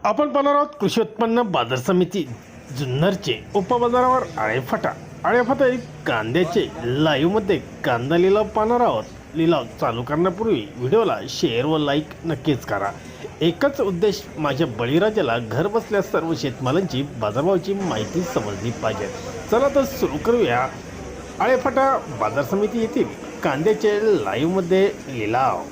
आपण पाहणार आहोत कृषी उत्पन्न बाजार समिती जुन्नरचे उपबाजारावर आळेफाटा आळेफाटा कांद्याचे लाईव्हमध्ये कांदा लिलाव पाहणार आहोत। लिलाव चालू करण्यापूर्वी व्हिडिओला शेअर व लाईक नक्कीच करा। एकच उद्देश, माझ्या बळीराजाला घर बसल्या सर्व शेतमालांची बाजारभावाची माहिती समजली पाहिजे। चला तर सुरू करूया। आळेफाटा बाजार समिती येथील कांद्याचे लाईव्हमध्ये लिलाव।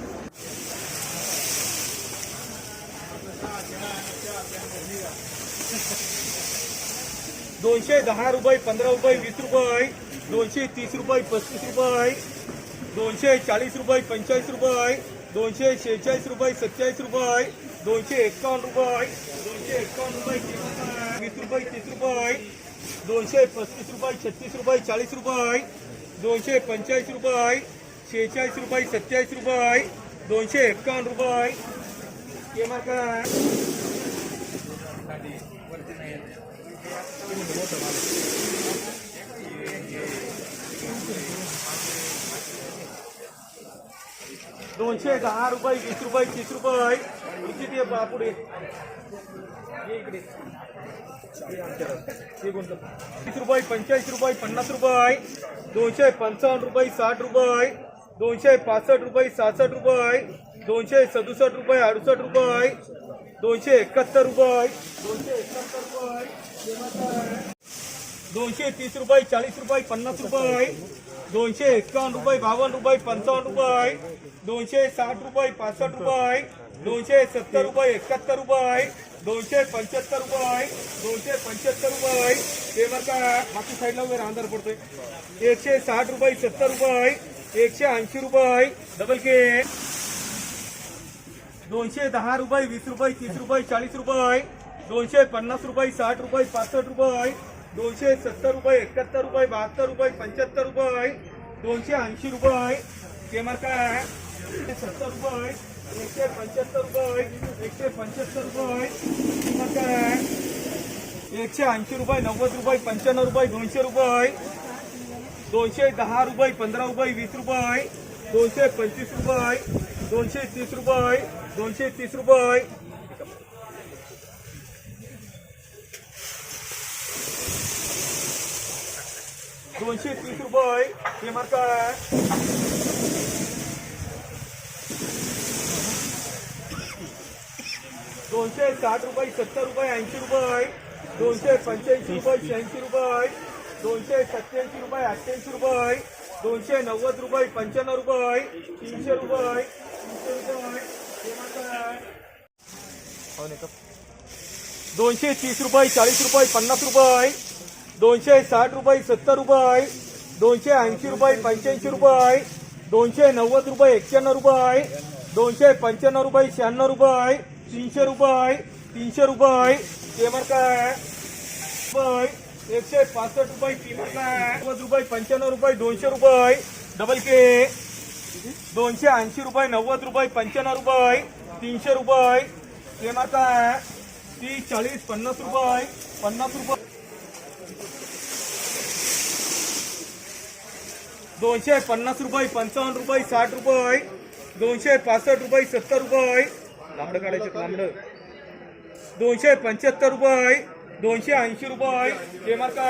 210 रुपये, 15 रुपये, 20 रुपये, 230 रुपये, 35 रुपये, 240 रुपये, 45 रुपये, 246 रुपये, 27 रुपये, 251 रुपये, 20 रुपये, 30 रुपये, 235 रुपये, 36 रुपये, 40 रुपये, 245 रुपये, 46 रुपये, 27 रुपये, 251 रुपये, दोनशे 10 रुपये, 20 रुपये, 30 रुपये, किती पुढे 30 रुपये, 45 रुपये, 50 रुपये, 255 रुपये, 60 रुपये, 265 रुपये, 66 रुपये, 267 रुपये, 68 रुपये, 271 रुपये, 230 रुपये, 40 रुपये, 50 रुपये, 251 रुपये, 52 रुपये, 55 रुपये, 260 रुपये, 65 रुपये, 270 रुपये, 71 रुपये, 275 रुपये, 275 रुपये, ते बरं का बाकी साईडला वगैरे अंधार पडतोय, 160 रुपये, 70 रुपये, 180 रुपये, डबल के 210 रुपये, 20 रुपये, 30 रुपये, 40 रुपये, 250 रुपये, 60 रुपये, 65 रुपये, 270 रुपये, 71 रुपये, 72 रुपये, 75 रुपये, 280 रुपये, ते मार्का 70 रुपये, 175 रुपये, 175 रुपये, मार्का 180 रुपये, 90 रुपये, 95 रुपये, 200 रुपये, 210 रुपये, 15 रुपये, 20 रुपये, 225 रुपये, 230 रुपये, 230 रुपये, 230 रुपये, हे मार्का 260 रुपये, 70 रुपये, 80 रुपये, 285 रुपये, 86 रुपये, 287 रुपये, 88 रुपये, 290 रुपये, 95 रुपये, 300 रुपये, 230 रुपये, 40 रुपये, 50 रुपये, 260 रुपये, 70 रुपये, 280 रुपये, 85 रुपये, 290 रुपये, 91 रुपये, 295 रुपये, 96 रुपये, 300 रुपये, 300 रुपये, ते मार्का 165 रुपये, 90 रुपये, 95 रुपये, 200 रुपये, डबल के 280 रुपये, 90 रुपये, 95 रुपये, 300 रुपये, ते मार्का 30, 40, 50 रुपये, 50 रुपये, 250 रुपये, 55 रुपये, 60 रुपये, 265 रुपये, 70 रुपये, लांबडं काढायचं लांबडं, 275 रुपये, 280 रुपये, ते मार्का